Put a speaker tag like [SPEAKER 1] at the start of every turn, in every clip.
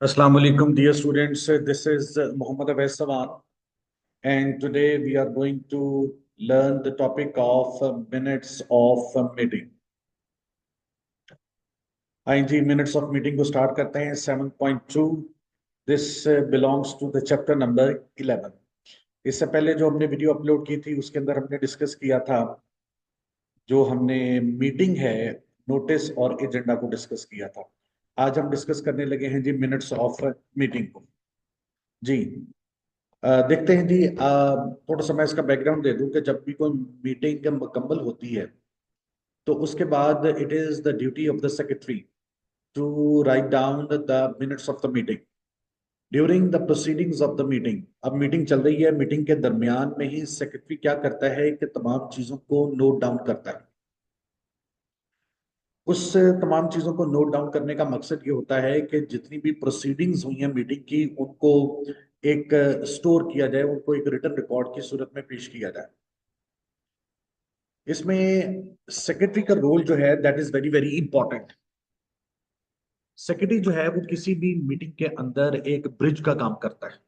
[SPEAKER 1] Assalamu alaikum, dear students. This is Muhammad Awais Sawan, and today we are going to learn the topic of minutes of meeting. हाँ जी, minutes of meeting को start करते हैं. 7.2. This belongs to the chapter number 11. इससे पहले जो हमने video upload की थी उसके अंदर हमने डिस्कस किया था जो हमने मीटिंग है, नोटिस और एजेंडा को डिस्कस किया था. आज हम डिस्कस करने लगे हैं जी मिनट्स ऑफ मीटिंग को. जी देखते हैं जी. थोड़ा सा मैं इसका बैकग्राउंड दे दूं कि जब भी कोई मीटिंग मुकम्मल होती है तो उसके बाद it is the duty of the secretary to write down the minutes of the meeting during the proceedings of the meeting. अब मीटिंग चल रही है, मीटिंग के दरमियान में ही सेक्रेटरी क्या करता है कि तमाम चीजों को नोट डाउन करता है. उस तमाम चीजों को नोट डाउन करने का मकसद ये होता है कि जितनी भी प्रोसीडिंग्स हुई हैं मीटिंग की उनको एक स्टोर किया जाए, उनको एक रिटन रिकॉर्ड की सूरत में पेश किया जाए. इसमें सेक्रेटरी का रोल जो है that is very very important. Secretary जो है वो किसी भी मीटिंग के अंदर एक ब्रिज का काम करता है.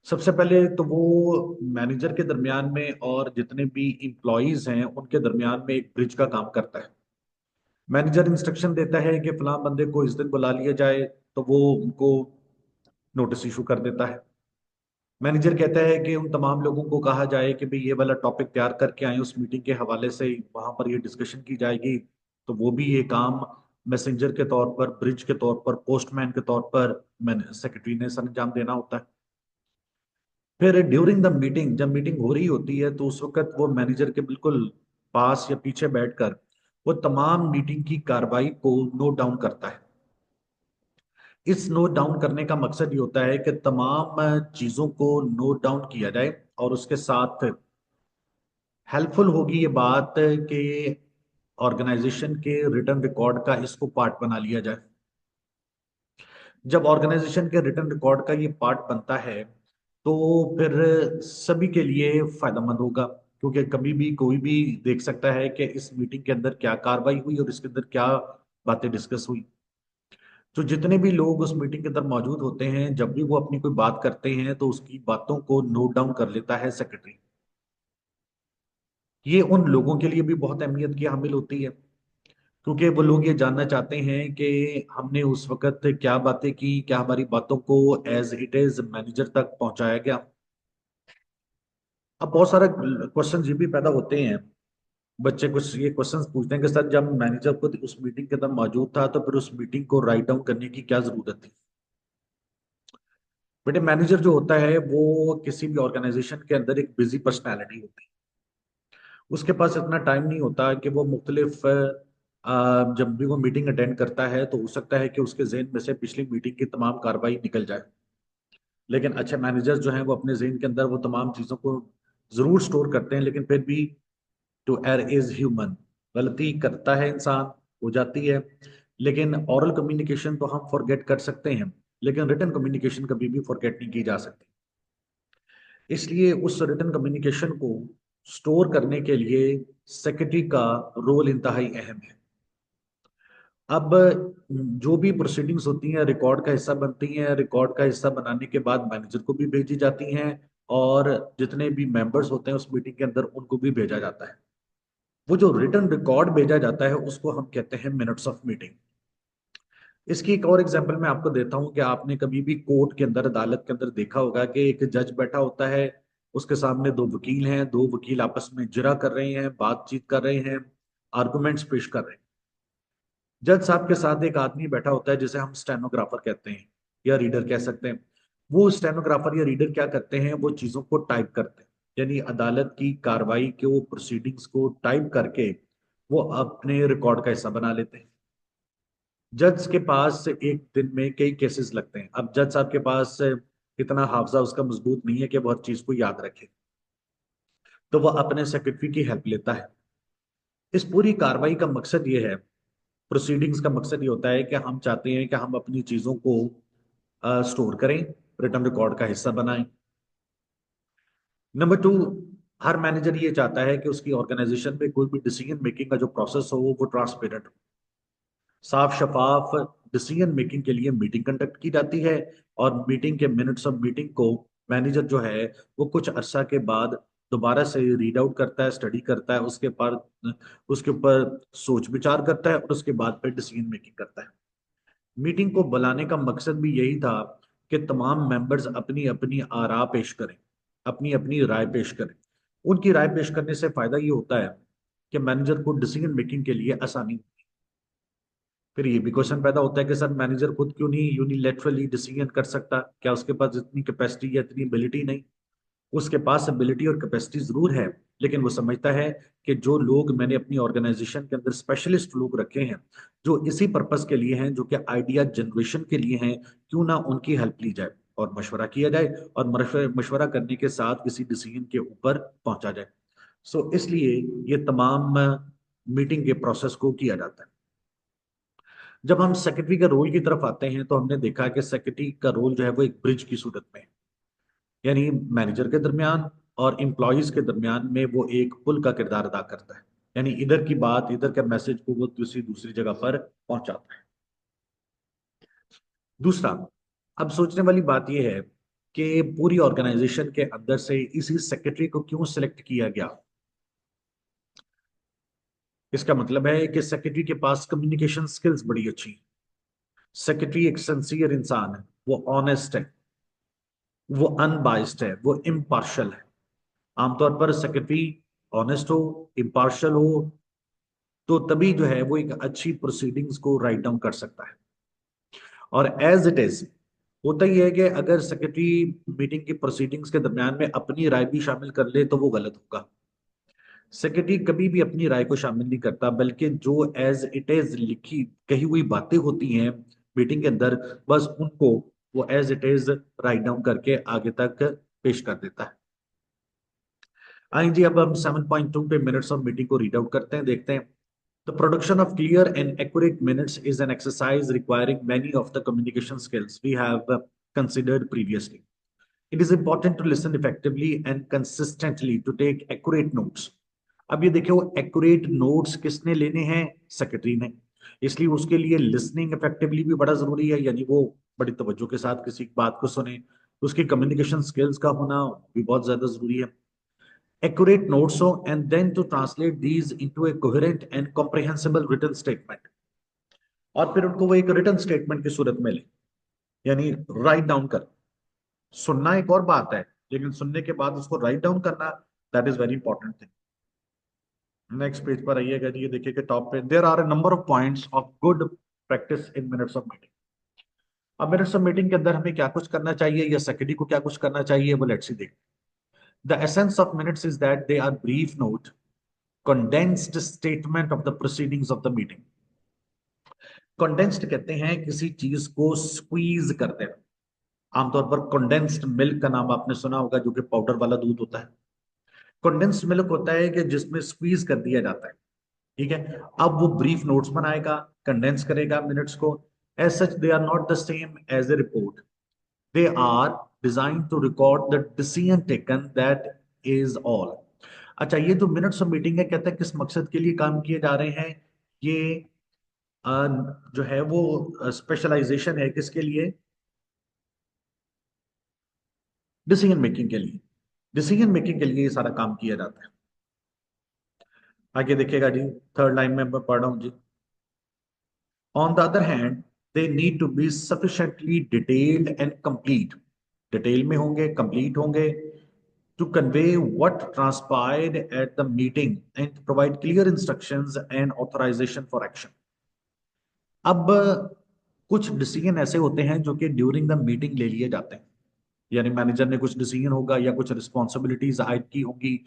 [SPEAKER 1] सबसे पहले तो वो मैनेजर के दरमियान में और जितने भी इंप्लॉइज हैं उनके दरमियान में एक ब्रिज का काम करता है. मैनेजर इंस्ट्रक्शन देता है कि फलां बंदे को इस दिन बुला लिया जाए, तो वो उनको नोटिस इशू कर देता है. मैनेजर कहता है कि उन तमाम लोगों को कहा जाए कि भाई ये वाला टॉपिक तैयार करके आए, उस मीटिंग के हवाले से वहां पर ये डिस्कशन की जाएगी. तो वो भी ये काम मैसेंजर के तौर पर, ब्रिज के तौर पर, पोस्टमैन के तौर पर मैंने सेक्रेटरी ने सर अंजाम देना होता है. फिर ड्यूरिंग द मीटिंग, जब मीटिंग हो रही होती है तो उस वक्त वो मैनेजर के बिल्कुल पास या पीछे बैठकर वो तमाम मीटिंग की कार्रवाई को नोट डाउन करता है. इस नोट डाउन करने का मकसद ये होता है कि तमाम चीजों को नोट डाउन किया जाए और उसके साथ हेल्पफुल होगी ये बात कि ऑर्गेनाइजेशन के रिटर्न रिकॉर्ड का इसको पार्ट बना लिया जाए. जब ऑर्गेनाइजेशन के रिटर्न रिकॉर्ड का ये पार्ट बनता है तो फिर सभी के लिए फायदेमंद होगा, क्योंकि कभी भी कोई भी देख सकता है कि इस मीटिंग के अंदर क्या कार्रवाई हुई और इसके अंदर क्या बातें डिस्कस हुई. तो जितने भी लोग उस मीटिंग के अंदर मौजूद होते हैं, जब भी वो अपनी कोई बात करते हैं तो उसकी बातों को नोट डाउन कर लेता है सेक्रेटरी. ये उन लोगों के लिए भी बहुत अहमियत की हामिल होती है, क्योंकि वो लोग ये जानना चाहते हैं कि हमने उस वक्त क्या बातें की, क्या हमारी बातों को एज इट इज मैनेजर तक पहुंचाया गया. अब बहुत सारे क्वेश्चन ये भी पैदा होते हैं. बच्चे कुछ ये क्वेश्चंस पूछते हैं कि सर जब मैनेजर खुद उस मीटिंग के अंदर मौजूद था तो फिर उस मीटिंग को राइट डाउन करने की क्या जरूरत थी. बेटे, मैनेजर जो होता है वो किसी भी ऑर्गेनाइजेशन के अंदर एक बिजी पर्सनैलिटी होती है. उसके पास इतना टाइम नहीं होता कि वो मुख्तलिफ जब भी वो मीटिंग अटेंड करता है तो हो सकता है कि उसके जहन में से पिछली मीटिंग की तमाम कार्रवाई निकल जाए. लेकिन अच्छे मैनेजर जो हैं वो अपने जहन के अंदर वो तमाम चीज़ों को जरूर स्टोर करते हैं, लेकिन फिर भी टू एर इज ह्यूमन, गलती करता है इंसान, हो जाती है. लेकिन ओरल कम्युनिकेशन तो हम फॉरगेट कर सकते हैं, लेकिन रिटन कम्युनिकेशन कभी भी फॉरगेट नहीं की जा सकती. इसलिए उस रिटन कम्युनिकेशन को स्टोर करने के लिए सेक्रेटरी का रोल इंतहाई अहम है. अब जो भी प्रोसीडिंग्स होती हैं रिकॉर्ड का हिस्सा बनती हैं, रिकॉर्ड का हिस्सा बनाने के बाद मैनेजर को भी भेजी जाती हैं और जितने भी मेंबर्स होते हैं उस मीटिंग के अंदर उनको भी भेजा जाता है. वो जो रिटन रिकॉर्ड भेजा जाता है उसको हम कहते हैं मिनट्स ऑफ मीटिंग. इसकी एक और एग्जांपल मैं आपको देता हूं कि आपने कभी भी कोर्ट के अंदर, अदालत के अंदर देखा होगा कि एक जज बैठा होता है, उसके सामने दो वकील हैं, दो वकील आपस में जिरा कर रहे हैं, बातचीत कर रहे हैं, आर्गुमेंट्स पेश कर रहे हैं. जज साहब के साथ एक आदमी बैठा होता है जिसे हम स्टेनोग्राफर कहते हैं या रीडर कह सकते हैं. वो स्टेनोग्राफर या रीडर क्या करते हैं, वो चीजों को टाइप करते हैं, यानी अदालत की कार्रवाई के वो प्रोसीडिंग्स को टाइप करके वो अपने रिकॉर्ड का हिस्सा बना लेते हैं. जज के पास एक दिन में कई केसेस लगते हैं. अब जज साहब के पास इतना हाफजा उसका मजबूत नहीं है कि वो हर चीज को याद रखे, तो वह अपने सेक्रेटरी की हेल्प लेता है. इस पूरी कार्रवाई का मकसद ये है, प्रोसीडिंग्स का मकसद ये होता है कि हम चाहते हैं कि हम अपनी चीजों को स्टोर करें, रिटर्न रिकॉर्ड का हिस्सा बनाएं. नंबर टू, हर मैनेजर ये चाहता है कि उसकी ऑर्गेनाइजेशन में कोई भी डिसीजन मेकिंग का जो प्रोसेस हो वो ट्रांसपेरेंट हो, साफ शफाफ डिसीजन मेकिंग के लिए मीटिंग कंडक्ट की जाती है, और मीटिंग के मिनट्स ऑफ मीटिंग को मैनेजर जो है वो कुछ अरसा के बाद दोबारा से रीड आउट करता है, स्टडी करता है, उसके बाद उसके ऊपर सोच विचार करता है, और उसके बाद फिर डिसीजन मेकिंग करता है। मीटिंग को बुलाने का मकसद भी यही था कि तमाम मेंबर्स अपनी अपनी आरा पेश करें, अपनी अपनी राय पेश करें। उनकी राय पेश करने से फायदा ये होता है कि मैनेजर को डिसीजन मेकिंग के लिए आसानी। फिर ये भी क्वेश्चन पैदा होता है कि सर मैनेजर खुद क्यों नहीं यूनिलैटरली डिसीजन कर सकता, क्या उसके पास इतनी कैपेसिटी या इतनी एबिलिटी नहीं? उसके पास एबिलिटी और कैपेसिटी जरूर है, लेकिन वो समझता है कि जो लोग मैंने अपनी ऑर्गेनाइजेशन के अंदर स्पेशलिस्ट लोग रखे हैं, जो इसी पर्पस के लिए हैं, जो कि आइडिया जनरेशन के लिए हैं, क्यों ना उनकी हेल्प ली जाए और मशवरा किया जाए, और मशवरा करने के साथ किसी डिसीजन के ऊपर पहुंचा जाए। इसलिए ये तमाम मीटिंग के प्रोसेस को किया जाता है। जब हम सेक्रेटरी के रोल की तरफ आते हैं तो हमने देखा कि सेक्रेटरी का रोल जो है वो एक ब्रिज की सूरत में है। यानी मैनेजर के दरमियान और एम्प्लॉयज के दरमियान में वो एक पुल का किरदार अदा करता है। यानी इधर की बात, इधर के मैसेज को वो दूसरी दूसरी जगह पर पहुंचाता है। दूसरा, अब सोचने वाली बात यह है कि पूरी ऑर्गेनाइजेशन के अंदर से इसी सेक्रेटरी को क्यों सिलेक्ट किया गया। इसका मतलब है कि सेक्रेटरी के पास कम्युनिकेशन स्किल्स बड़ी अच्छी है। सेक्रेटरी एक सिंसियर इंसान है, वो ऑनेस्ट है, वो अनबाइस्ड है, वो इम्पार्शल है। आमतौर पर सेक्रेटरी ऑनेस्ट हो, इम्पार्शल हो, तो तभी जो है वो एक अच्छी प्रोसीडिंग्स को राइट डाउन कर सकता है। और एज इट इज होता ही है कि अगर सेक्रेटरी मीटिंग की प्रोसीडिंग्स के दरमियान में अपनी राय भी शामिल कर ले तो वो गलत होगा। सेक्रेटरी कभी भी अपनी राय को शामिल नहीं करता, बल्कि जो एज इट इज लिखी कही हुई बातें होती हैं मीटिंग के अंदर, बस उनको वो as it is write down करके आगे तक पेश कर देता है। आइए जी, अब हम 7.2 पे मिनट्स ऑफ मीटिंग को रीड आउट करते हैं, देखते हैं। The production of clear and accurate minutes is an exercise requiring many of the communication skills we have considered previously. It is important to listen effectively and consistently to take accurate notes. अब ये देखिए, वो accurate notes किसने लेने हैं? Secretary ने। इसलिए उसके लिए listening effectively भी बड़ा जरूरी है, यानी वो बड़ी तवज्जो के साथ किसी बात को सुने। उसकी कम्युनिकेशन स्किल्स का होना भी बहुत ज्यादा जरूरी है। Accurate notes हो, and then to translate these into a coherent and comprehensible written statement, और फिर उनको वो एक रिटर्न स्टेटमेंट की सूरत में ले, यानी राइट डाउन कर। सुनना एक और बात है, लेकिन सुनने के बाद उसको राइट डाउन करना, that is very important thing. Next page पर आइएगा जी, ये देखिए कि टॉप पे there are a number of points of good practice in minutes of meeting. अब मिनट्स ऑफ मीटिंग के अंदर हमें क्या कुछ करना चाहिए या सेक्रेटरी को क्या कुछ करना चाहिए, वो लेट्स सी देख। The essence of minutes is that they are brief note, condensed statement of the proceedings of the meeting. Condensed कहते हैं किसी चीज को स्क्वीज करते हैं। आमतौर पर कंडेंस्ड मिल्क का नाम आपने सुना होगा, जो कि पाउडर वाला दूध होता है। कंडेंस्ड मिल्क होता है कि जिसमें स्क्वीज कर दिया जाता है। ठीक है, अब वो ब्रीफ नोट्स बनाएगा, कंडेंस करेगा मिनट्स को। As such they are not the same as a report, they are design to record the decision taken, that is all. अच्छा, ये जो मिनट्स ऑफ मीटिंग है, कहते हैं किस मकसद के लिए काम किए जा रहे हैं? ये जो है वो स्पेशलाइजेशन है किसके लिए? डिसीजन मेकिंग के लिए। डिसीजन मेकिंग के लिए ये सारा काम किया जाता है। आगे देखिएगा जी, थर्ड लाइन में मैं पढ़ रहा हूं जी। On the other hand, they need to be sufficiently detailed and complete. Detail में होंगे, कंप्लीट होंगे, to convey what transpired at the meeting and to provide clear instructions and authorization for action. अब कुछ डिसीजन ऐसे होते हैं जो कि ड्यूरिंग द मीटिंग ले लिए जाते हैं, यानी मैनेजर ने कुछ डिसीजन होगा या कुछ रिस्पॉन्सिबिलिटीज आयद की होंगी,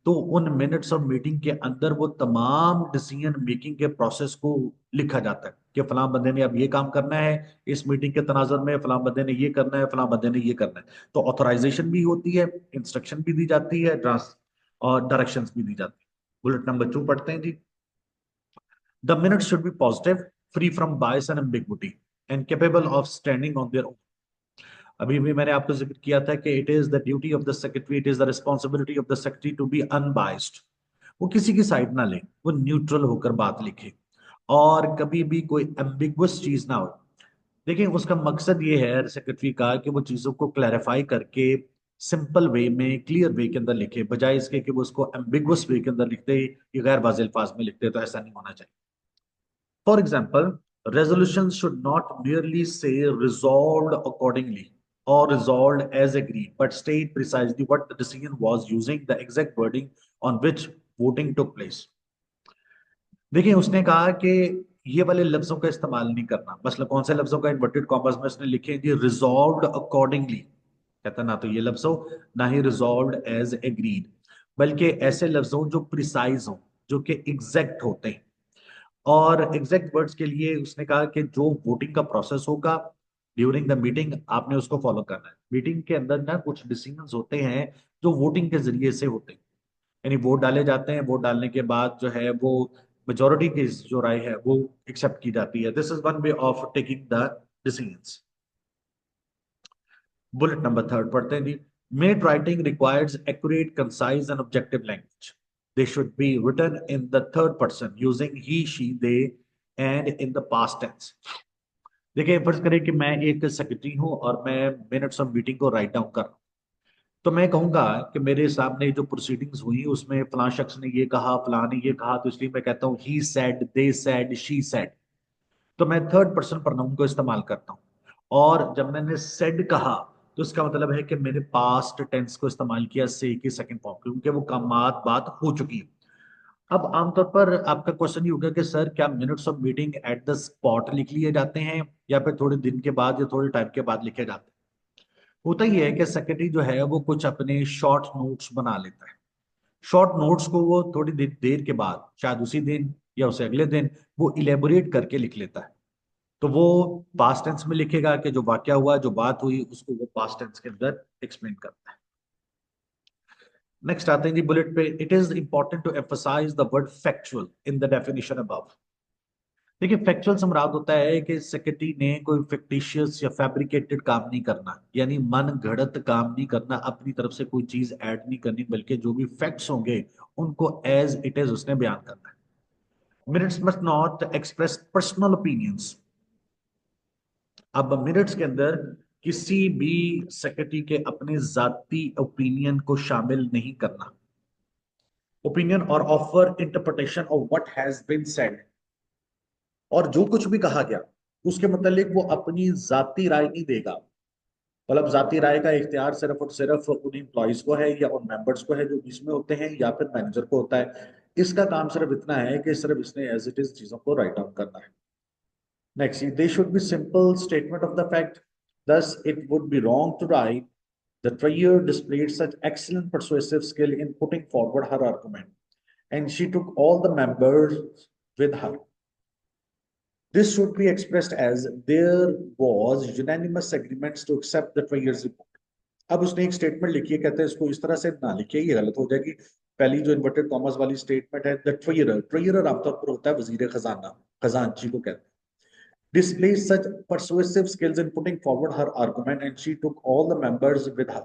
[SPEAKER 1] तो उन मिनट्स ऑफ मीटिंग के अंदर वो तमाम डिसीजन मेकिंग के प्रोसेस को लिखा जाता है कि फलां बंदे ने अब ये काम करना है, इस मीटिंग के तनाजुर में फलां बंदे ने ये करना है, फलां बंदे ने ये करना है। तो ऑथराइजेशन भी होती है, इंस्ट्रक्शन भी दी जाती है, ट्रांस और डायरेक्शंस भी दी जाती है। बुलेट नंबर 2 पढ़ते हैं जी। The minutes should be positive, free from bias and ambiguity, and capable of standing on their. अभी भी मैंने आपको जिक्र किया था कि it is the duty of the secretary, it is the responsibility of the secretary to be unbiased. वो किसी की साइड ना ले, वो न्यूट्रल होकर बात लिखे, और कभी भी कोई एम्बिगुअस चीज ना हो। देखिए उसका मकसद ये है सेक्रेटरी का कि वो चीजों को क्लैरिफाई करके सिंपल वे में, क्लियर वे के अंदर लिखे, बजाय इसके कि वो उसको एम्बिगुअस वे के अंदर लिखते या गैर वाज़ेह अल्फाज में लिखते, तो ऐसा नहीं होना चाहिए। For example, resolutions should not merely say resolved accordingly or resolved as agreed, but state precisely what the decision was using the exact wording on which voting took place. देखिए उसने कहा कि ये वाले लफ्जों का इस्तेमाल नहीं करना। मतलब कौन से लफ्जों का, इन्वर्टेड कॉमर्स में उसने लिखे जी रिजॉल्व्ड अकॉर्डिंगली, कहता ना तो ये लफ्ज हो, ना ही रिजॉल्व्ड एज एग्रीड, बल्कि ऐसे लफ्ज हो जो प्रिसाइज हो, जो कि एग्जैक्ट होते हैं। और एग्जैक्ट वर्ड्स के लिए उसने कहा कि जो वोटिंग का प्रोसेस होगा ड्यूरिंग द मीटिंग, आपने उसको फॉलो करना है। मीटिंग के अंदर ना कुछ डिसीजंस होते हैं जो वोटिंग के जरिए से होते हैं, यानी वोट डाले जाते हैं, वोट डालने के बाद जो है वो मेजोरिटी की जो राय है वो एक्सेप्ट की जाती है। This is one way of taking the decisions. Bullet number third पढ़ते हैं जी। Made writing requires accurate, concise and objective language. They should be written in the third person using he, she, they and in the past tense. देखिए फर्ज करें कि मैं एक secretary हूं और मैं मिनट्स ऑफ मीटिंग को राइट डाउन कर रहा हूं। तो मैं कहूंगा कि मेरे सामने जो प्रोसीडिंग्स हुई उसमें फलां शख्स ने ये कहा, फलां ने ये कहा, तो इसलिए मैं कहता हूँ he said, they said, she said. तो मैं थर्ड पर्सन प्रोनाउन को इस्तेमाल करता हूँ। और जब मैंने सेड कहा तो इसका मतलब है कि मैंने पास्ट टेंस को इस्तेमाल किया, से की सेकंड फॉर्म, क्योंकि वो कामात बात हो चुकी है। अब आमतौर पर आपका क्वेश्चन ये होगा कि सर क्या minutes of meeting at the spot लिख लिए जाते हैं या फिर थोड़े दिन के बाद या थोड़े टाइम के बाद लिखे जाते हैं? होता ही है कि सेक्रेटरी जो है वो कुछ अपने शॉर्ट नोट्स बना लेता है। शॉर्ट नोट्स को वो थोड़ी देर के बाद, शायद उसी दिन या उसे अगले दिन, वो इलेबोरेट करके लिख लेता है। तो वो पास्ट टेंस में लिखेगा कि जो वाकया हुआ, जो बात हुई, उसको वो पास्ट टेंस के अंदर एक्सप्लेन करता है। नेक्स्ट आते हैं जी बुलेट पे। It is important to emphasise the word factual in the definition above. देखिए फैक्चुअल से मुराद होता है कि सेक्रेटरी ने कोई फिक्टिशियस या फैब्रिकेटेड काम नहीं करना, यानी मन घड़त काम नहीं करना, अपनी तरफ से कोई चीज ऐड नहीं करनी, बल्कि जो भी फैक्ट्स होंगे उनको एज इट इज उसने बयान करना है। Minutes must not express personal opinions. अब मिनट्स के अंदर किसी भी सेक्रेटरी के अपने जाती ओपिनियन को शामिल नहीं करना। ओपिनियन और offer interpretation of what has been said, और जो कुछ भी कहा गया उसके मतलब वो अपनी जाती राय नहीं देगा। मतलब जाती राय का इख्तियार सिर्फ और सिर्फ उन एम्प्लॉयज को है या उन मेंबर्स को है जो बीच में होते हैं, या फिर मैनेजर को होता है। इसका काम सिर्फ इतना है कि सिर्फ इसने एज इट इज चीजों को राइट डाउन करना है। Next, they should B simple statement of the fact. thus it would be wrong to write the trier displayed such excellent persuasive skill in putting forward her argument and she took all the members with her. This should be expressed as there was unanimous agreements to accept the Trier's report. अब उसने एक statement लिखी है, कहते हैं इसको इस तरह से ना लिखिए, ये गलत हो जाएगी। पहली जो इन्वर्टेड कॉमर्स वाली स्टेटमेंट है, द ट्रेयर, ट्रेयर आमतौर पर होता है वजीर खजाना, खजांची को कहते हैं। Displayed such persuasive skills in putting forward her argument and she took all the members with her.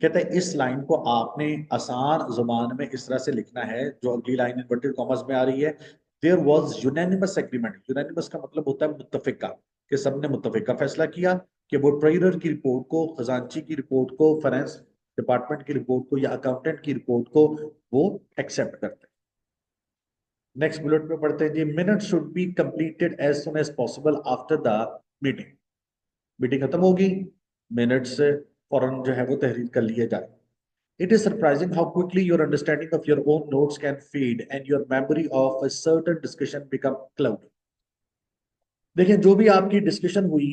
[SPEAKER 1] कहते हैं इस लाइन को आपने आसान जुबान में इस तरह से लिखना है, जो अगली लाइन इन्वर्टेड कॉमर्स में आ रही है। There was unanimous agreement. Unanimous का मतलब होता है मुत्तफिका, कि सबने मुत्तफिका फैसला किया कि वो ट्रेजरर की रिपोर्ट को, खजांची की रिपोर्ट को, फाइनेंस डिपार्टमेंट की रिपोर्ट को या अकाउंटेंट की रिपोर्ट को वो एक्सेप्ट करते हैं। नेक्स्ट बुलेट में पढ़ते हैं जी। Minute should be completed as soon as possible after the meeting. Meeting खत्म होगी, मिनट्स फौरन जो है वो तहरीर कर लिए जाए। It is surprising how quickly your understanding of your own notes can fade and your memory of a certain discussion become cloudy. देखिए जो भी आपकी डिस्कशन हुई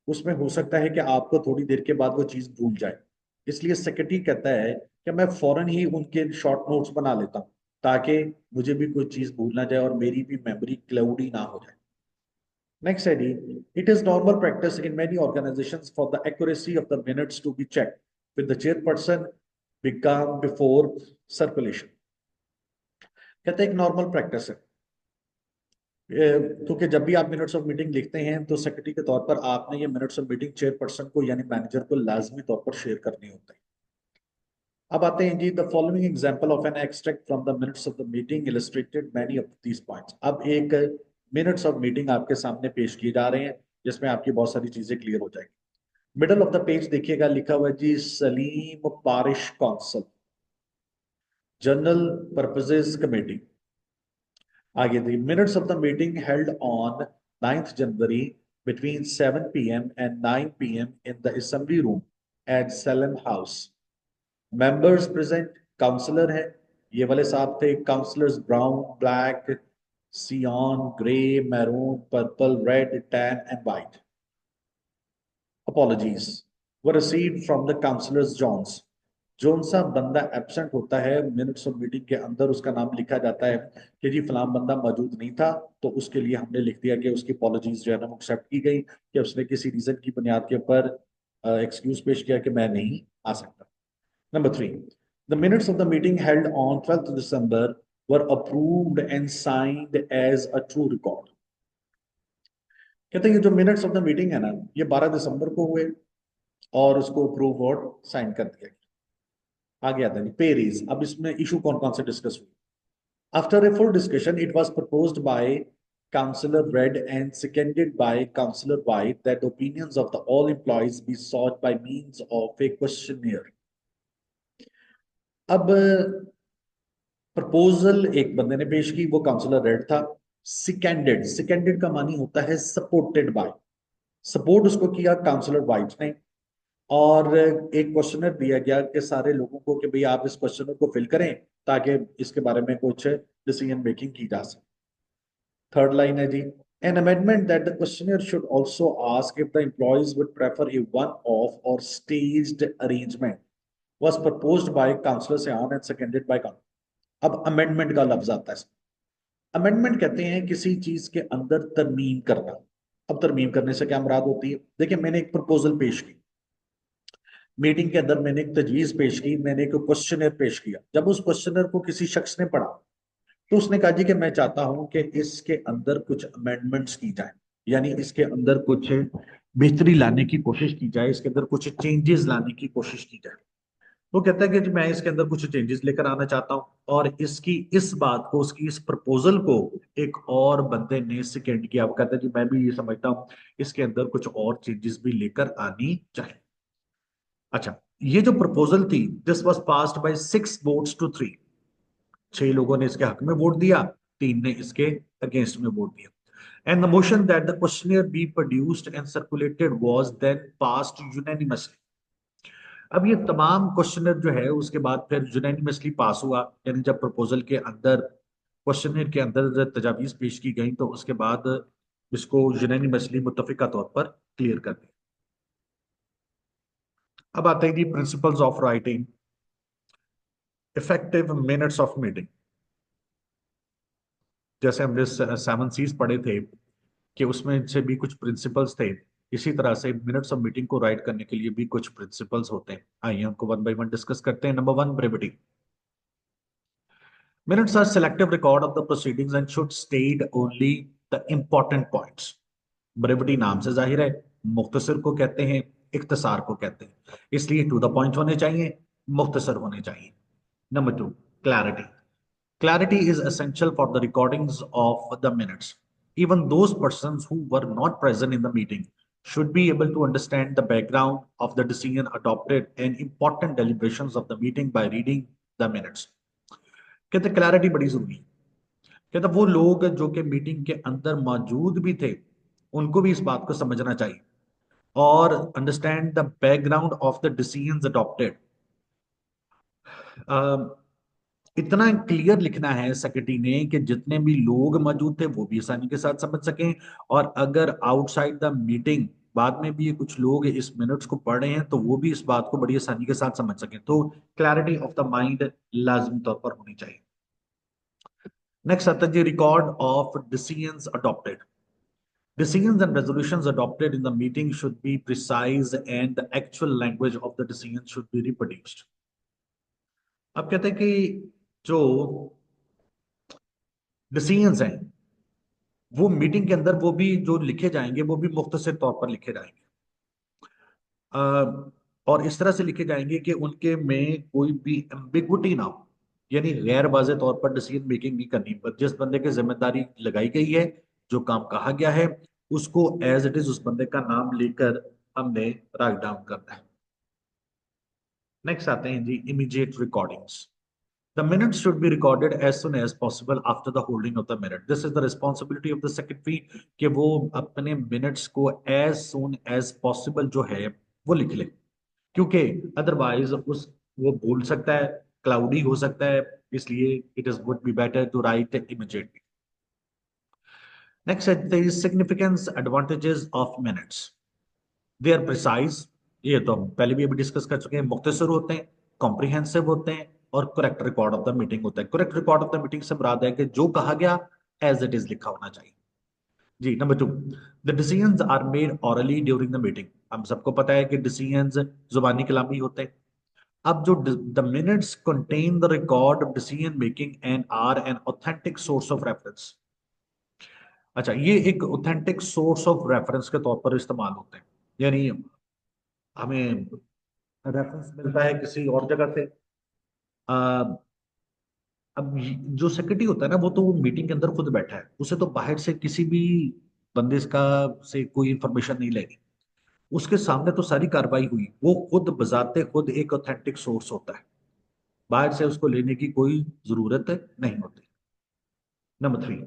[SPEAKER 1] उसमें हो सकता है कि आपको थोड़ी देर के बाद वो चीज भूल जाए। इसलिए सेक्रेटरी कहता है कि मैं फौरन ही उनके शॉर्ट नोट्स बना लेता हूं ताकि मुझे भी कोई चीज भूल ना जाए और मेरी भी मेमोरी क्लाउडी ना हो जाए। नेक्स्ट है, it is normal practice in many organizations for the accuracy of the minutes to be checked with the chairperson become before circulation. कहते हैं एक नॉर्मल प्रैक्टिस है, क्योंकि जब भी आप मिनट्स ऑफ मीटिंग लिखते हैं तो सेक्रेटरी के तौर पर आपने ये मिनट्स ऑफ मीटिंग चेयरपर्सन को यानी मैनेजर को लाजमी तौर पर शेयर करने होते हैं। अब आते हैं जी, the following example of an extract from the minutes of the meeting illustrated many of these points. अब एक मिनट्स ऑफ मीटिंग आपके सामने पेश किए जा रहे हैं, जिसमें आपकी बहुत सारी चीजें क्लियर हो जाएंगी। मिडल ऑफ द पेज देखिएगा, लिखा हुआ है जी Salim parish council, general purposes committee. आगे the minutes of the meeting held on 9th January between 7 p.m. and 9 p.m. in the assembly room at Salem House. Members present, councillor है, ये वाले साहब थे, councillors Brown, Black, Cyan, Grey, Maroon, Purple, Red, Tan and White. Apologies were received from the councillors Johns. जोन सा बंदा absent होता है मिनट्स ऑफ मीटिंग के अंदर, उसका नाम लिखा जाता है कि जी फलाम बंदा मौजूद नहीं था, तो उसके लिए हमने लिख दिया कि उसकी अपॉलॉजीज जो है ना वो एक्सेप्ट की गई, कि उसने किसी रीजन की बुनियाद के ऊपर एक्सक्यूज पेश किया कि मैं नहीं आ सकता। Number 3, the minutes of the meeting held on 12th December were approved and signed as a true record. कहते हैं ये जो मिनट्स ऑफ द मीटिंग है ना, ये 12 दिसंबर को हुए और उसको अप्रूव और साइन कर दिया गया। आगे आता है पे रेज। अब इसमें इशू कौन कौन से डिस्कस हुए? After a full discussion it was proposed by Councillor Red and seconded by Councillor White that the opinions of the all employees be sought by means of a questionnaire. अब proposal एक बंदे ने पेश की, वो counsellor red था। सिकेंडेड, सिकेंडेड का मानी होता है सपोर्टेड बाय, सपोर्ट उसको किया काउंसलर वाइट ने, और एक क्वेश्चनर दिया गया कि सारे लोगों को कि भाई आप इस क्वेश्चनर को फिल करें ताकि इसके बारे में कुछ डिसीजन मेकिंग की जा सके। थर्ड लाइन है जी, an amendment that the questionnaire should also ask if the employees would prefer a one-off or staged arrangement was proposed by Councillor Sayan and seconded by Councillor। अब amendment का लफ्ज आता है। Amendment कहते हैं किसी चीज के अंदर तरमीम करना। अब तरमीम करने से क्या मुराद होती है? देखिए मैंने एक प्रपोजल पेश की, मीटिंग के अंदर मैंने एक तजवीज पेश की, मैंने एक क्वेश्चनर पेश किया। जब उस क्वेश्चनर को किसी शख्स ने पढ़ा तो उसने कहा जी कि मैं चाहता हूं कि इसके अंदर कुछ अमेंडमेंट्स की जाए, यानी इसके अंदर कुछ बेहतरी लाने की कोशिश की जाए, इसके अंदर कुछ चेंजेस लाने की कोशिश की जाए। वो कहता है कि मैं इसके अंदर कुछ चेंजेस लेकर आना चाहता हूं, और इसकी इस बात को, उसकी इस प्रपोजल को एक और बंदे ने सेकेंड किया। वो कहता है जी मैं भी ये समझता हूं इसके अंदर कुछ और चेंजेस भी लेकर आनी चाहिए। अच्छा, ये जो प्रपोजल थी, this was passed by 6 votes to 3। 6 लोगों ने इसके हक में वोट दिया, 3 ने इसके अगेंस्ट में वोट दिया। And the motion that the questionnaire be produced and circulated was then passed unanimously. अब ये तमाम क्वेश्चनर जो है उसके बाद फिर यूनानिमसली पास हुआ, यानी जब प्रपोजल के अंदर, क्वेश्चनर के अंदर तजावीज पेश की गई तो उसके बाद इसको यूनानिमसली मुत्तफिका तौर पर क्लियर कर दिया। अब आते हैं जी principles of writing effective minutes of meeting. जैसे हमने 7 C's पढ़े थे कि उसमें से भी कुछ प्रिंसिपल्स थे, इसी तरह से मिनट्स ऑफ मीटिंग को राइट करने के लिए भी कुछ प्रिंसिपल्स होते हैं। आइए हमको वन बाय वन डिस्कस करते हैं। Number 1, brevity. Minutes are selective record of the proceedings and should state only the important points. Brevity नाम से जाहिर है, मुख्तसर को कहते हैं, इख्तिसार को कहते हैं, इसलिए टू द पॉइंट होने चाहिए, मुख्तसर होने चाहिए। Number 2, clarity. Clarity is essential for the recordings of the minutes. Even those persons who were not present in the meeting should be able to understand the background of the decision adopted and important deliberations of the meeting by reading the minutes. कहते clarity बड़ी जरूरी है। कहता वो लोग जो कि meeting के अंदर मौजूद भी थे उनको भी इस बात को समझना चाहिए और understand the background of the decisions adopted. इतना क्लियर लिखना है सेक्रेटरी ने कि जितने भी लोग मौजूद थे वो भी आसानी के साथ समझ सकें, और अगर आउटसाइड द मीटिंग बाद में भी कुछ लोग इस मिनट्स को पढ़ रहे हैं तो वो भी इस बात को बड़ी आसानी के साथ समझ सकें। तो क्लैरिटी ऑफ द माइंड लाजमी तौर पर होनी चाहिए। नेक्स्ट आता है जी record of decisions adopted. Decisions and resolutions adopted in the meeting should be precise and the actual language of the decision should be reproduced. अब कहते हैं कि जो डिसीजंस हैं वो मीटिंग के अंदर वो भी जो लिखे जाएंगे वो भी मुख्तसर तौर पर लिखे जाएंगे, और इस तरह से लिखे जाएंगे कि उनके में कोई भी एम्बिगुइटी ना हो, यानी गैर वाज़ेह तौर पर डिसीजन मेकिंग नहीं करनी। पर जिस बंदे की जिम्मेदारी लगाई गई है जो काम कहा गया है उसको एज इट इज उस बंदे का नाम लेकर हमने राइट डाउन करना है। नेक्स्ट आते हैं जी immediate recordings. The minutes should be recorded as soon as possible after the holding of the minute. This is the responsibility of the secretary कि वो अपने minutes को as soon as possible जो है वो लिख ले, क्योंकि अदरवाइज उस वो भूल सकता है, क्लाउडी हो सकता है, इसलिए it is would be better to write immediately. Next है the significance advantages of minutes. They are precise, ये तो हम पहले भी अभी डिस्कस कर चुके हैं, मुख्तसर होते हैं, कॉम्प्रिहेंसिव होते हैं और correct record of the meeting होता है। Correct record of the meeting से मुराद है कि जो कहा गया एज इट इज लिखा होना चाहिए। जी number 2, the decisions are made orally during the meeting. हम सबको पता है कि डिसीजंस जुबानी कलामी होते हैं। अब जो the minutes contain the record of decision making and are an authentic source of reference. अच्छा, ये एक ऑथेंटिक सोर्स ऑफ रेफरेंस के तौर पर इस्तेमाल होते हैं, यानी हमें रेफरेंस मिलता है किसी और जगह से। आ, अब जो सेक्रेटरी होता है ना, वो तो मीटिंग के अंदर खुद बैठा है, उसे तो बाहर से किसी भी बंदे का से कोई इंफॉर्मेशन नहीं लेनी। उसके सामने तो सारी कार्रवाई हुई, वो खुद बजाते खुद एक ऑथेंटिक सोर्स होता है, बाहर से उसको लेने की कोई जरूरत नहीं होती। Number 3,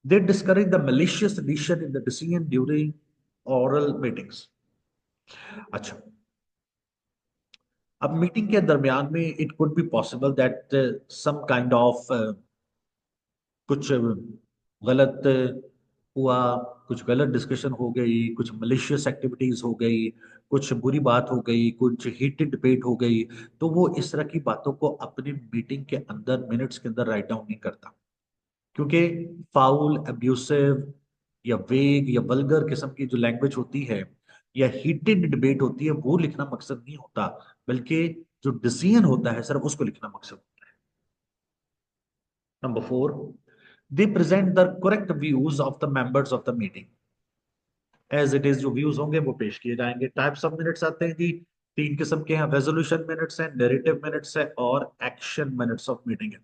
[SPEAKER 1] they discourage the malicious addition in the decision during oral meetings। अच्छा, अब मीटिंग के दरमियान में it could be possible that some kind of कुछ गलत हुआ, कुछ गलत डिस्कशन हो गई, कुछ मलिशियस एक्टिविटीज हो गई, कुछ बुरी बात हो गई, कुछ हीटेड डिबेट हो गई, तो वो इस तरह की बातों को अपनी मीटिंग के अंदर मिनट्स के अंदर राइट डाउन नहीं करता, क्योंकि फाउल, अब्यूसिव या वेग या वल्गर किस्म की जो लैंग्वेज होती है या हीटेड डिबेट होती है वो लिखना मकसद नहीं होता, बल्कि जो डिसीजन होता है सिर्फ उसको लिखना मकसद होता है। Number 4, they present the correct views of the members of the meeting. As it is जो व्यूज होंगे वो पेश किए जाएंगे। टाइप्स ऑफ मिनट्स आते हैं जी, 3 किस्म के हैं, रेजोल्यूशन मिनट्स है, नैरेटिव मिनट्स है और एक्शन मिनट्स ऑफ मीटिंग है।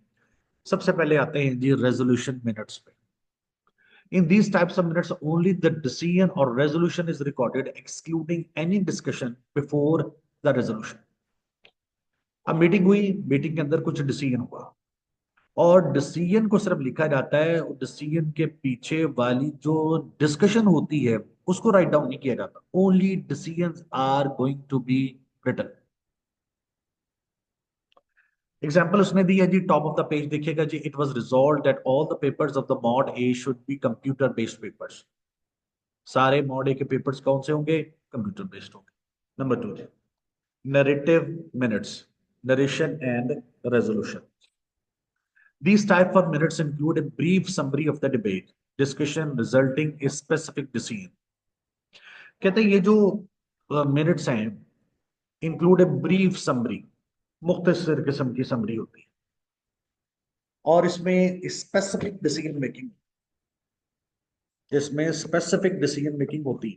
[SPEAKER 1] सबसे पहले आते हैं जी रेजोल्यूशन मिनट्स पे। In these types of minutes, only the decision or resolution is recorded, excluding any discussion before the resolution. अब मीटिंग हुई, मीटिंग के अंदर कुछ डिसीजन हुआ और डिसीजन को सिर्फ लिखा जाता है, और डिसीजन के पीछे वाली जो डिस्कशन होती है उसको राइट डाउन नहीं किया जाता। Only decisions are going to be written. Example उसने दी है जी, टॉप ऑफ द पेज देखिएगा जी, it was resolved that all the papers of the mod A should be computer based papers. सारे मॉड ए के पेपर्स कौन से होंगे? कंप्यूटर बेस्ड होंगे। Number 2, narrative minutes, narration and resolution. These type of minutes include a brief summary of the debate, discussion resulting in specific decision। कहते हैं ये जो मिनट्स हैं इंक्लूड ए ब्रीफ समरी, मुख्तसर किस्म की समरी होती है और इसमें स्पेसिफिक डिसीजन मेकिंग, इसमें स्पेसिफिक डिसीजन मेकिंग होती है।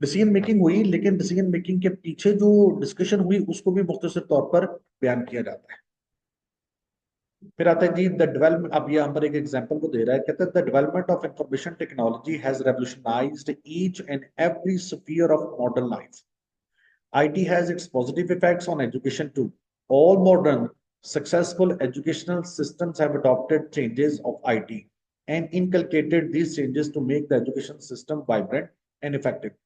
[SPEAKER 1] डिसीजन मेकिंग हुई, लेकिन डिसीजन मेकिंग के पीछे जो डिस्कशन हुई उसको भी मुख्तसर तौर पर बयान किया जाता है। फिर आता है जी द डेवलपमेंट। अब यहाँ पर एक एग्जांपल को दे रहा है, कहते हैं the development of information technology has revolutionised each and every sphere of modern life. IT has its positive effects on education too. All modern successful educational systems have adopted changes of IT and inculcated these changes to make the education system vibrant and effective.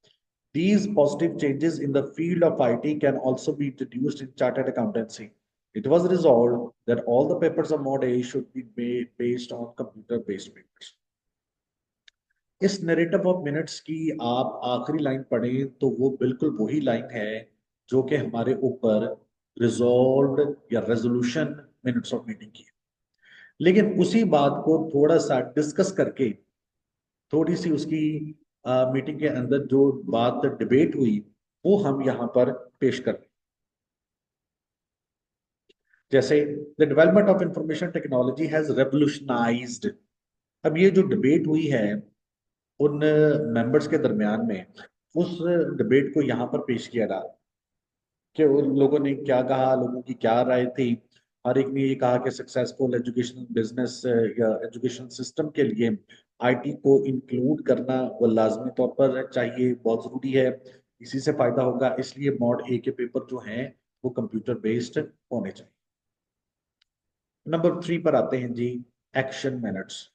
[SPEAKER 1] These positive changes in the field of IT can also be introduced in chartered accountancy. It was resolved that all the papers of Mod A should be based on computer-based papers. इस narrative of minutes की आप आखिरी line पढ़ें तो वो बिल्कुल वही line है जो कि हमारे ऊपर रिजॉल्व्ड या रेजोल्यूशन मिनट्स ऑफ मीटिंग की है, लेकिन उसी बात को थोड़ा सा डिस्कस करके, थोड़ी सी उसकी मीटिंग के अंदर जो बात डिबेट हुई वो हम यहाँ पर पेश कर रहे हैं। जैसे the development of information technology has revolutionised. अब ये जो डिबेट हुई है उन मेंबर्स के दरमियान में, उस डिबेट को यहाँ पर पेश किया रहा कि उन लोगों ने क्या कहा, लोगों की क्या राय थी। हर एक ने ये कहा कि सक्सेसफुल एजुकेशनल बिजनेस या एजुकेशन सिस्टम के लिए आईटी को इंक्लूड करना वो लाजमी तौर पर चाहिए, बहुत जरूरी है। इसी से फायदा होगा, इसलिए मॉड ए के पेपर जो हैं वो कंप्यूटर बेस्ड होने चाहिए। नंबर 3 पर आते हैं जी, action minutes.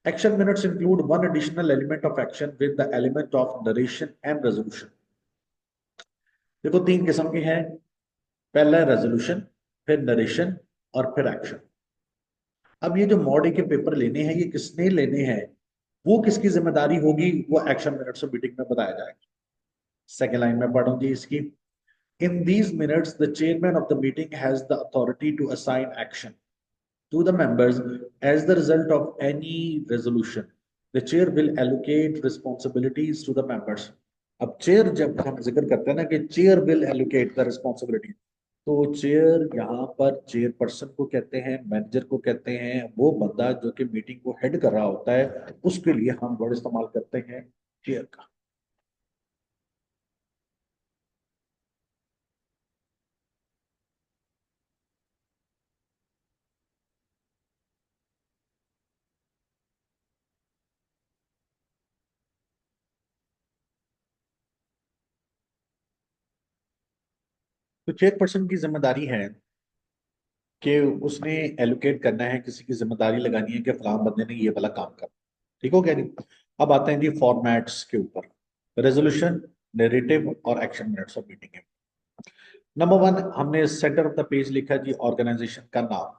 [SPEAKER 1] Action minutes include one additional element of action with the element of narration and resolution. देखो तीन किस्म के हैं, पहला रेजोल्यूशन, फिर नरेशन और फिर एक्शन। अब ये जो मॉड ए के पेपर लेने हैं, ये किसने लेने हैं, वो किसकी जिम्मेदारी होगी, वो एक्शन मिनट्स ऑफ मीटिंग में बताया जाएगा। सेकेंड लाइन में पढ़ूंगी इसकी। In these minutes the chairman of the meeting has the authority to assign action to the members as the result of any resolution. The chair will allocate responsibilities to the members. अब chair जब हम जिक्र करते हैं ना कि chair will allocate the responsibility, तो chair यहाँ पर चेयर पर्सन को कहते हैं, मैनेजर को कहते हैं, वो बंदा जो कि मीटिंग को हेड कर रहा होता है, उसके लिए हम वर्ड इस्तेमाल करते हैं चेयर का। तो चेयर पर्सन की जिम्मेदारी है कि उसने एलोकेट करना है, किसी की जिम्मेदारी लगानी है कि फलां बंदे ने ये वाला काम करना। ठीक हो गया जी। अब आते हैं जी फॉर्मेट्स के ऊपर, रेजोल्यूशन, नैरेटिव और एक्शन मिनट्स ऑफ मीटिंग है। नंबर 1 हमने सेंटर ऑफ द पेज लिखा जी ऑर्गेनाइजेशन का नाम,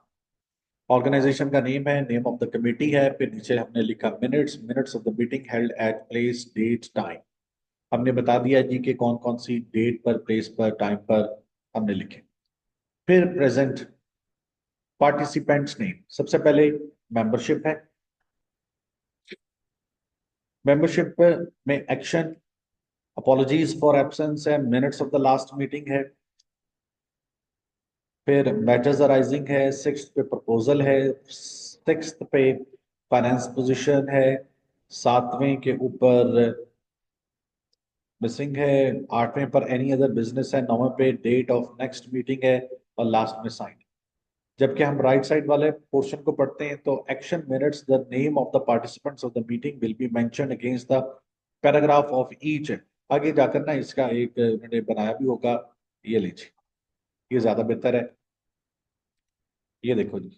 [SPEAKER 1] ऑर्गेनाइजेशन का नेम है, नेम ऑफ द कमेटी है, फिर नीचे हमने लिखा minutes, minutes of the meeting held at place date time. हमने बता दिया जी कि कौन कौन सी डेट पर, प्लेस पर, टाइम पर हमने लिखे। फिर प्रेजेंट पार्टिसिपेंट्स नेम, सबसे पहले मेंबरशिप है, मेंबरशिप में एक्शन, अपॉलॉजीज फॉर एब्सेंस है, minutes of the last meeting है, फिर मैटर्स अराइजिंग है, सिक्स्थ पे प्रपोजल है, सिक्स्थ पे फाइनेंस पोजीशन है, सातवें के ऊपर मिसिंग है, आठवें पर एनी अदर बिजनेस है, नौवें पे डेट ऑफ नेक्स्ट मीटिंग है, और लास्ट में साइन। जबकि हम राइट साइड वाले पोर्शन को पढ़ते हैं तो action minutes the name of the participants of the meeting will be mentioned against the paragraph of each. आगे जाकर ना इसका एक उन्होंने बनाया भी होगा, ये लीजिए, ये ज्यादा बेहतर है। ये देखो जी,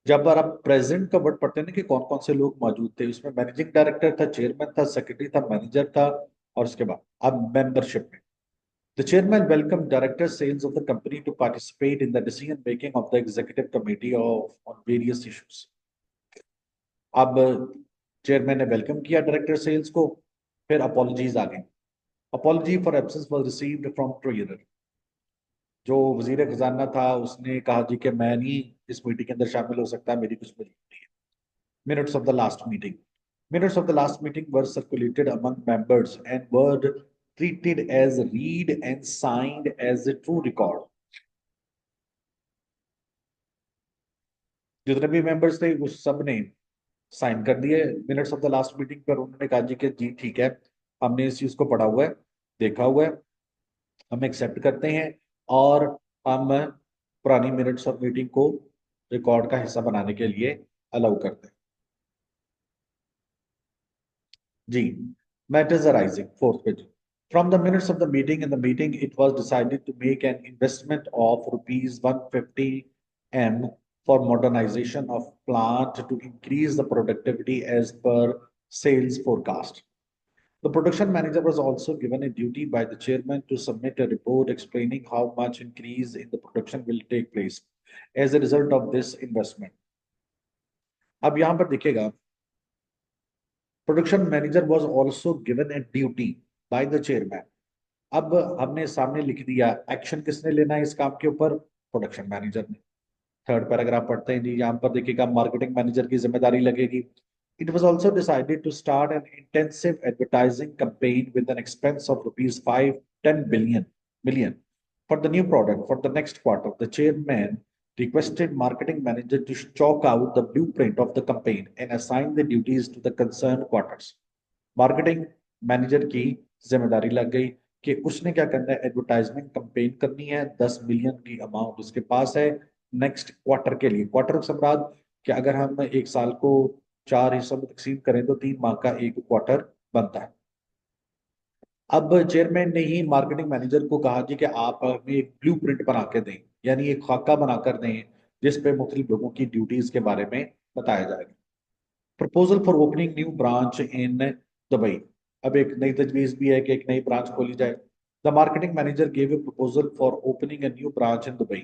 [SPEAKER 1] जब बार आप प्रेजेंट का वर्ड पढ़ते हैं ना कि कौन कौन से लोग मौजूद थे, उसमें मैनेजिंग डायरेक्टर था, चेयरमैन था, सेक्रेटरी था, मैनेजर था, और उसके बाद अब मेंबरशिप में the chairman welcomed director sales of the company to participate in the decision making of the executive committee of on various issues. अब चेयरमैन ने वेलकम किया डायरेक्टर सेल्स को, फिर अपॉलॉजीज आ गई। Apology for absence was received from treasurer, जो वजीर खजाना था उसने कहा जी कि मैं नहीं इस मीटिंग के अंदर शामिल हो सकता, मेरी कुछ मजबूरी है। Minutes of the last meeting, minutes of the last meeting were circulated among members and were treated as read and signed as a true record. जितने भी मेंबर्स थे उस सब ने साइन कर दिए minutes of the last meeting पर। उन्होंने कहा जी कि जी ठीक है, हमने इस चीज को पढ़ा हुआ है, देखा हुआ है, हम एक्सेप्ट करते हैं, और हम पुरानी मिनट्स ऑफ मीटिंग को रिकॉर्ड का हिस्सा बनाने के लिए अलाउ करते हैं जी। Matters arising, fourth page. From the minutes of the meeting, it was decided to make an investment of rupees 150 m for modernization of plant to increase the productivity as per sales forecast. The production manager was also given a duty by the chairman to submit a report explaining how much increase in the production will take place as a result of this investment. अब यहां पर देखिएगा, production manager was also given a duty by the chairman. अब हमने सामने लिख दिया, action किसने लेना है इस काम के ऊपर, प्रोडक्शन मैनेजर ने। थर्ड पैराग्राफ पढ़ते हैं जी, यहाँ पर देखिएगा मार्केटिंग मैनेजर की जिम्मेदारी लगेगी। It was also decided to start an intensive advertising campaign with an expense of rupees 510 million for the new product for the next quarter. The chairman requested marketing manager to chalk out the blueprint of the campaign and assign the duties to the concerned quarters. Marketing manager की जिम्मेदारी लग गई कि उसने क्या करना है, advertisement campaign करनी है, 10 मिलियन की अमाउंट उसके पास है नेक्स्ट क्वार्टर के लिए। क्वार्टर सम्राट कि अगर हम एक साल को 4 हिस्सों में तकसीम करें तो 3 माह का एक क्वार्टर बनता है। अब चेयरमैन ने ही मार्केटिंग मैनेजर को कहा जी कि आप हमें एक ब्लू प्रिंट बना के दें, यानी एक खाका बनाकर दें जिस पे मुख्तलिफ लोगों की ड्यूटीज के बारे में बताया जाएगा। Proposal for opening new branch in Dubai. अब एक नई तजवीज भी है कि एक नई ब्रांच खोली जाए। The marketing manager gave a proposal for opening a new branch in Dubai.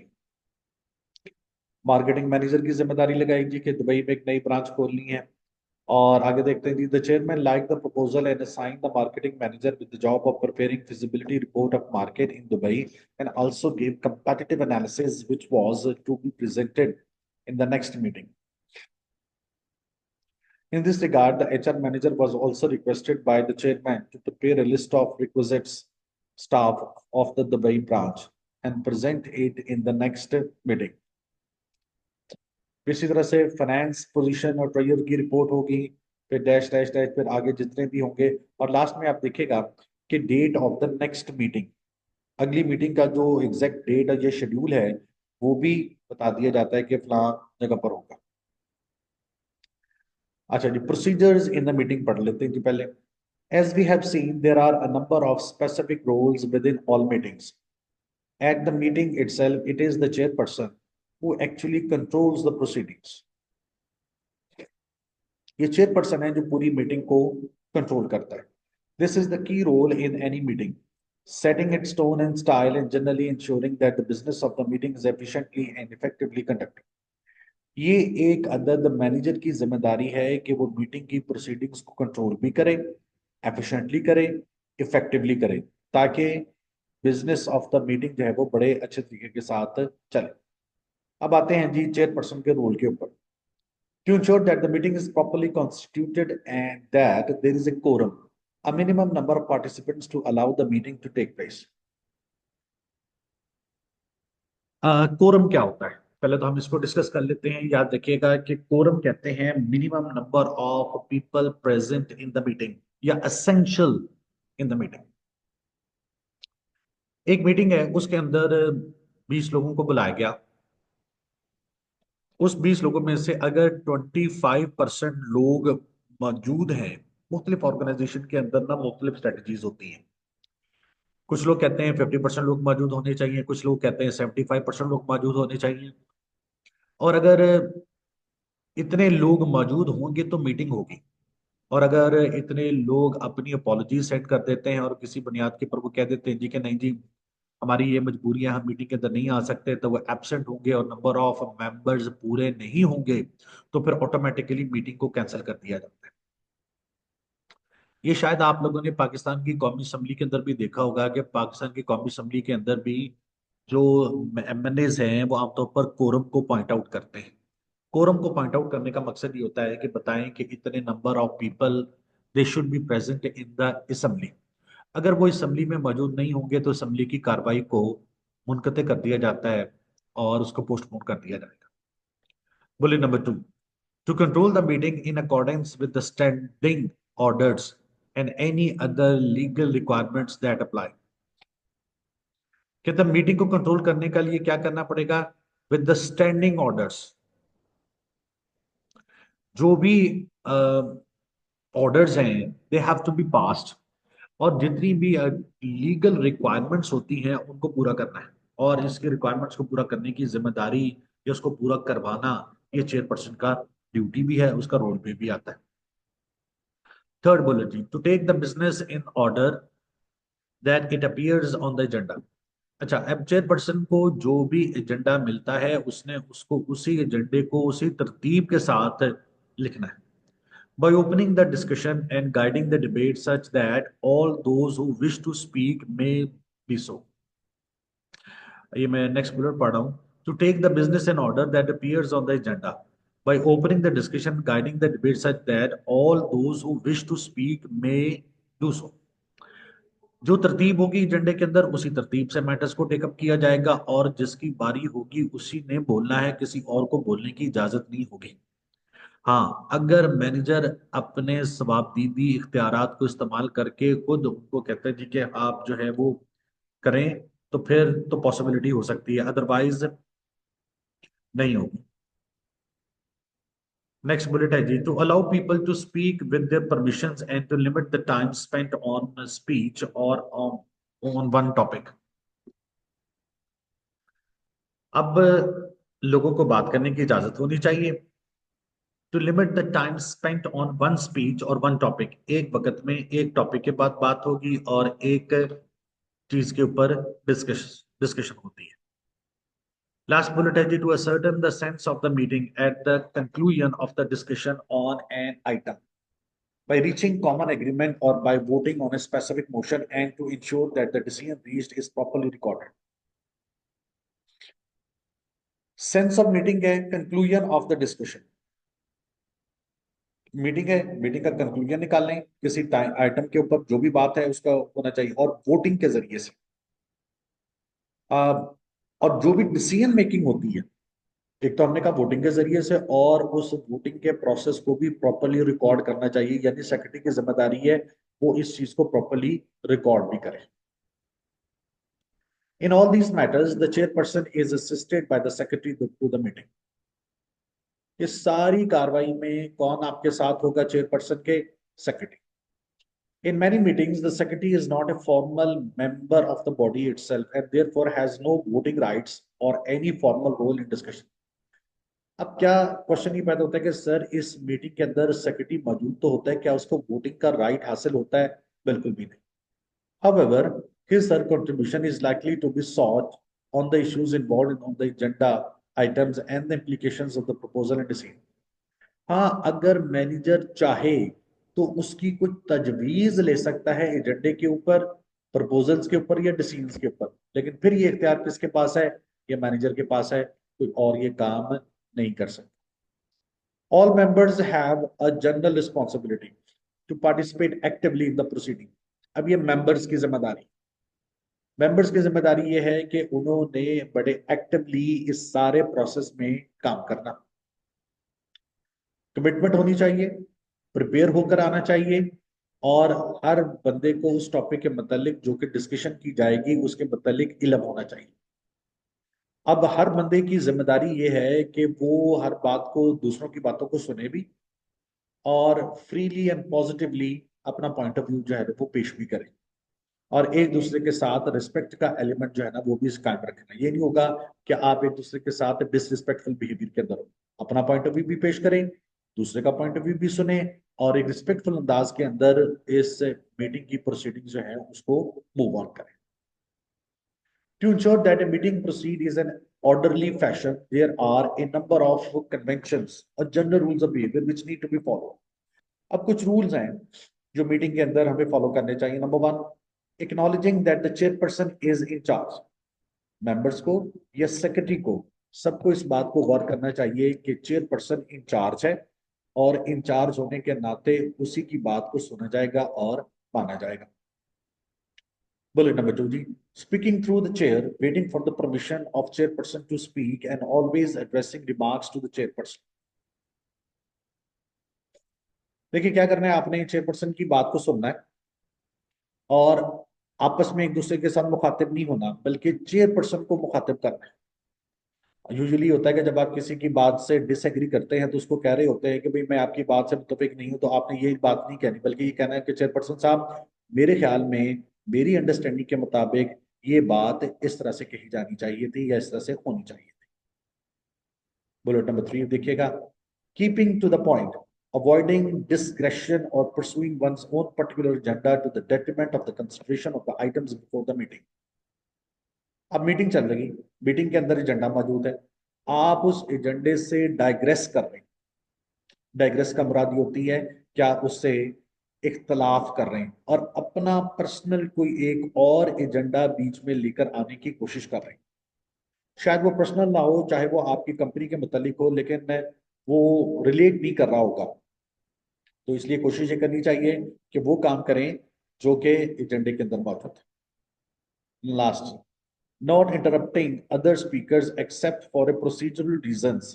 [SPEAKER 1] Marketing manager की जिम्मेदारी लगाएगी कि दुबई में एक नई ब्रांच खोलनी है। और आगे देखते हैं जी, the chairman like the proposal and assign the marketing manager with the job of preparing feasibility report of market in Dubai and also give competitive analysis which was to be presented in the next meeting. In this regard, the HR manager was also requested by the chairman to prepare a list of requisites staff of the Dubai branch and present it in the next meeting. इसी तरह से finance position और treasure की report होगी, फिर dash dash dash, फिर आगे जितने भी होंगे, और लास्ट में आप देखिएगा कि date of the next meeting, अगली मीटिंग का जो एग्जैक्ट डेट और ये शेड्यूल है वो भी बता दिया जाता है कि फलां जगह पर होगा। अच्छा जी, प्रोसीजर्स इन द मीटिंग पढ़ लेते हैं जी पहले। As we have seen, there are a number of specific roles within all meetings. At the meeting itself, it is the chairperson who actually controls the proceedings. ये chairperson है जो पूरी meeting को control करता है। This is the key role in any meeting, setting its tone and style and generally ensuring that the business of the meeting is efficiently and effectively conducted. ये एक अदद मैनेजर की जिम्मेदारी है कि वो मीटिंग की प्रोसीडिंग्स को कंट्रोल भी करे, एफिशिएंटली करे, इफेक्टिवली करे, ताकि बिजनेस ऑफ द मीटिंग जो है वो बड़े अच्छे तरीके के साथ चले। अब आते हैं जी चेयरपर्सन के रोल के ऊपर। To ensure that the meeting is properly constituted and that there is a quorum, a minimum number of participants to allow the meeting to take place. Quorum क्या होता है, पहले तो हम इसको डिस्कस कर लेते हैं। याद रखिएगा कि कोरम कहते हैं minimum number of people present in the meeting या असेंशियल इन द मीटिंग। एक मीटिंग है, उसके अंदर 20 लोगों को बुलाया गया। उस 20 लोगों में से अगर 25% लोग मौजूद हैं, मुख्तलिफ ऑर्गेनाइजेशन के अंदर ना मुख्तलिफ स्ट्रेटजीज होती हैं। कुछ लोग कहते हैं 50% लोग मौजूद होने चाहिए, कुछ लोग कहते हैं 75% लोग मौजूद होने चाहिए। और अगर इतने लोग मौजूद होंगे तो मीटिंग होगी। और अगर इतने लोग अपनी अपॉलॉजी सेंड कर देते हैं और किसी बुनियाद के ऊपर वो कह देते हैं जी कि नहीं जी हमारी ये मजबूरियां, हम मीटिंग के अंदर नहीं आ सकते, तो वो एब्सेंट होंगे और नंबर ऑफ मेंबर्स पूरे नहीं होंगे, तो फिर ऑटोमेटिकली मीटिंग को कैंसिल कर दिया जाता है। ये शायद आप लोगों ने पाकिस्तान की कौमी असम्बली के अंदर भी देखा होगा कि पाकिस्तान की कौमी असम्बली के अंदर भी जो एमएनएज हैं वो आमतौर पर कोरम को पॉइंट आउट करते हैं। कोरम को पॉइंट आउट करने का मकसद ये होता है कि बताएं कि इतने number of people they should be present in the assembly. अगर वो असम्बली में मौजूद नहीं होंगे तो असम्बली की कार्रवाई को मुनक़ते कर दिया जाता है और उसको पोस्टपोन कर दिया जाएगा। Bulletin number 2, to control the meeting in accordance with the standing orders and any other legal requirements that apply. कहते हैं मीटिंग को कंट्रोल करने के लिए क्या करना पड़ेगा, विद द स्टैंडिंग ऑर्डर्स, जो भी ऑर्डर्स हैं they have to be passed, और जितनी भी लीगल रिक्वायरमेंट्स होती हैं उनको पूरा करना है। और इसके रिक्वायरमेंट्स को पूरा करने की जिम्मेदारी या उसको पूरा करवाना ये चेयरपर्सन का ड्यूटी भी है, उसका रोल पे भी आता है। थर्ड बुलेट जी, to take the business in order that it appears on the agenda. अच्छा, अब चेयरपर्सन को जो भी एजेंडा मिलता है उसने उसको उसी एजेंडे को उसी तरतीब के साथ लिखना है। By opening the discussion and guiding the debate such that all those who wish to speak may be so. ये मैं नेक्स्ट बुलेट पढ़ रहा हूँ। To take the business in order that appears on the agenda. By opening the discussion, guiding the debate such that all those who wish to speak may do so. जो तरतीब होगी एजेंडे के अंदर उसी तरतीब से मैटर्स को टेकअप किया जाएगा, और जिसकी बारी होगी उसी ने बोलना है, किसी और को बोलने की इजाजत नहीं होगी। हाँ, अगर मैनेजर अपने सवाबदीदी इख्तियारात को इस्तेमाल करके खुद उनको कहते हैं जी कि आप जो है वो करें, तो फिर तो पॉसिबिलिटी हो सकती है, अदरवाइज नहीं होगी। नेक्स्ट बुलेट है जी, to allow people to speak with their permissions and to limit the time spent on speech और ऑन वन टॉपिक। अब लोगों को बात करने की इजाजत होनी चाहिए। To limit the time spent on one speech और वन टॉपिक, एक वक्त में एक टॉपिक के बाद बात होगी और एक चीज के ऊपर डिस्कशन होती है। लास्ट बुलेट है जी, to ascertain the sense of the meeting at the conclusion of the discussion on an item by reaching common agreement or by voting on a specific motion and to ensure that the decision reached is properly recorded. Sense of meeting है conclusion of the discussion. Meeting है, meeting का conclusion निकाल लें, किसी item के ऊपर जो भी बात है उसका होना चाहिए और वोटिंग के जरिए से। और जो भी डिसीजन मेकिंग होती है, एक तो हमने कहा वोटिंग के जरिए से, और उस वोटिंग के प्रोसेस को भी प्रॉपर्ली रिकॉर्ड करना चाहिए, यानी सेक्रेटरी की जिम्मेदारी है वो इस चीज को प्रॉपर्ली रिकॉर्ड भी करे। In all these matters the chairperson is assisted by the secretary to the meeting. इस सारी कार्रवाई में कौन आपके साथ होगा? चेयरपर्सन के secretary. In many meetings, the secretary is not a formal member of the body itself and therefore has no voting rights or any formal role in discussion. अब क्या क्वेश्चन ये पैदा होता है कि सर इस मीटिंग के अंदर सेक्रेटरी मौजूद तो होता है, क्या उसको वोटिंग का राइट हासिल होता है? बिल्कुल भी नहीं। However, his contribution is likely to be sought on the issues involved on the agenda items and the implications of the proposal and decision. हाँ, अगर मैनेजर चाहे तो उसकी कुछ तजवीज ले सकता है एजेंडे के ऊपर, प्रपोजल्स के ऊपर या डिसीजंस के ऊपर, लेकिन फिर ये इख्तियार किसके पास है? ये मैनेजर के पास है, कोई और ये काम नहीं कर सकता। All members have a general responsibility to participate actively in the proceeding. अब ये मेंबर्स की जिम्मेदारी ये है कि उन्होंने बड़े एक्टिवली इस सारे प्रोसेस में काम करना, कमिटमेंट होनी चाहिए, प्रिपेयर होकर आना चाहिए, और हर बंदे को उस टॉपिक के मतलब जो कि डिस्कशन की जाएगी उसके मतलब इल्म होना चाहिए। अब हर बंदे की जिम्मेदारी ये है कि वो हर बात को, दूसरों की बातों को सुने भी और फ्रीली एंड पॉजिटिवली अपना पॉइंट ऑफ व्यू जो है वो पेश भी करे, और एक दूसरे के साथ रिस्पेक्ट का एलिमेंट जो है ना वो भी कायम रखना। ये नहीं होगा कि आप एक दूसरे के साथ डिसरिस्पेक्टफुल बिहेवियर के अंदर हो। अपना पॉइंट ऑफ व्यू भी पेश करें, दूसरे का पॉइंट ऑफ व्यू भी सुने, और एक रिस्पेक्टफुल अंदाज के अंदर इस मीटिंग की प्रोसीडिंग जो है उसको मूव ऑन करें। To ensure that a meeting proceed is an orderly fashion, there are a number of conventions or general rules of behavior which need to be followed. अब कुछ रूल्स हैं जो meeting के अंदर हमें फॉलो करने चाहिए। Number one, acknowledging that the chairperson is in charge. Members को या सेक्रेटरी को, सबको इस बात को गौर करना चाहिए कि चेयरपर्सन इन चार्ज है, और इन चार्ज होने के नाते उसी की बात को सुना जाएगा और माना जाएगा। बुलेट नंबर 2 जी, speaking through the chair, waiting for the permission of chairperson to speak and always addressing remarks to the chairperson. देखिए क्या करना है, आपने चेयरपर्सन की बात को सुनना है और आपस में एक दूसरे के साथ मुखातिब नहीं होना, बल्कि चेयरपर्सन को मुखातिब करना है। यूजुअली होता है कि जब आप किसी की बात से डिसएग्री करते हैं तो उसको कह रहे होते हैं कि भाई मैं आपकी बात से मुतफिक नहीं हूं, तो आपने ये बात नहीं कहनी, बल्कि ये कहना है कि चेयरपर्सन साहब, मेरे ख्याल में, मेरी अंडरस्टैंडिंग के मुताबिक ये बात इस तरह से कही जानी चाहिए थी या इस तरह से होनी चाहिए थी। बुलेट नंबर 3 देखिएगा, keeping to the point, avoiding digression or pursuing one's own particular agenda to the detriment of the consideration of the items before the meeting. अब मीटिंग चल रही, मीटिंग के अंदर एजेंडा मौजूद है, आप उस एजेंडे से डाइग्रेस कर रहे हैं। डाइग्रेस का मुराद ये होती है कि आप उससे इख्तलाफ कर रहे हैं और अपना पर्सनल कोई एक और एजेंडा बीच में लेकर आने की कोशिश कर रहे हैं। शायद वो पर्सनल ना हो, चाहे वो आपकी कंपनी के मुतालिक हो, लेकिन वो रिलेट नहीं कर रहा होगा, तो इसलिए कोशिश ये करनी चाहिए कि वो काम करें जो कि एजेंडे के अंदर मौजूद है। Last, not interrupting other speakers except for a procedural reasons.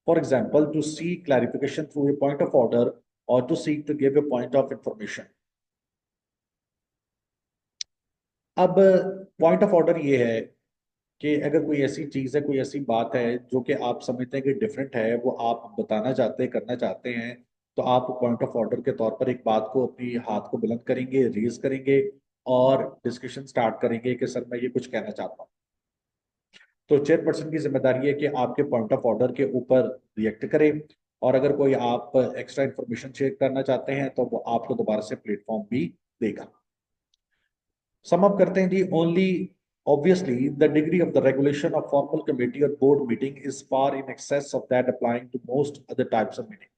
[SPEAKER 1] For example, to seek clarification through a point of order or to seek to give a point of information. अब पॉइंट ऑफ ऑर्डर ये है कि अगर कोई ऐसी चीज है, कोई ऐसी बात है जो कि आप समझते हैं कि डिफरेंट है, वो आप बताना चाहते हैं, करना चाहते हैं, तो आप पॉइंट ऑफ ऑर्डर के तौर पर एक बात को, अपनी हाथ को बुलंद करेंगे, रेज करेंगे और डिस्कशन स्टार्ट करेंगे कि सर मैं ये कुछ कहना चाहता हूँ। तो चेयरपर्सन की जिम्मेदारी है कि आपके पॉइंट ऑफ ऑर्डर के ऊपर रिएक्ट करे, और अगर कोई आप एक्स्ट्रा इंफॉर्मेशन शेयर करना चाहते हैं तो वो आपको दोबारा से प्लेटफॉर्म भी देगा। सम अप करते हैं जी। Only obviously the degree of the regulation of formal committee or board meeting is far in excess of that applying to most other types of meeting.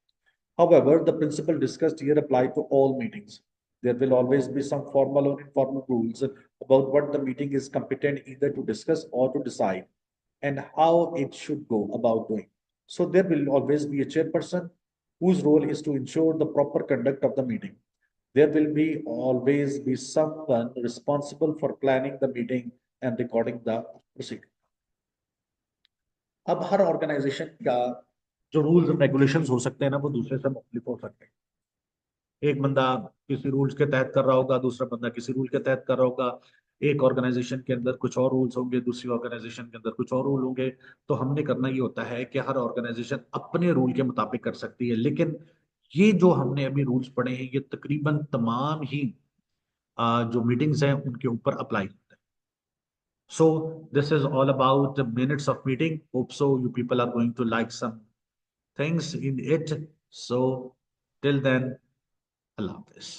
[SPEAKER 1] However, the principle discussed here apply to all meetings. There will always be some formal or informal rules about what the meeting is competent either to discuss or to decide, and how it should go about doing. So there will always be a chairperson whose role is to ensure the proper conduct of the meeting. There will be always be someone responsible for planning the meeting and recording the proceeding. अब हर organisation का जो rules and regulations हो सकते हैं ना, वो दूसरे से मुख्तलिफ हो सकते हैं। एक बंदा किसी रूल्स के तहत कर रहा होगा, दूसरा बंदा किसी रूल के तहत कर रहा होगा। एक ऑर्गेनाइजेशन के अंदर कुछ और रूल्स होंगे, दूसरी ऑर्गेनाइजेशन के अंदर कुछ और रूल होंगे। तो हमने करना ये होता है कि हर ऑर्गेनाइजेशन अपने रूल के मुताबिक कर सकती है, लेकिन ये जो हमने अभी रूल्स पढ़े हैं ये तकरीबन तमाम ही जो मीटिंग्स हैं उनके ऊपर अप्लाई होते हैं। So this is all about the minutes of meeting. Hope so you people are going to like some things in it. So till then, Allah Hafiz.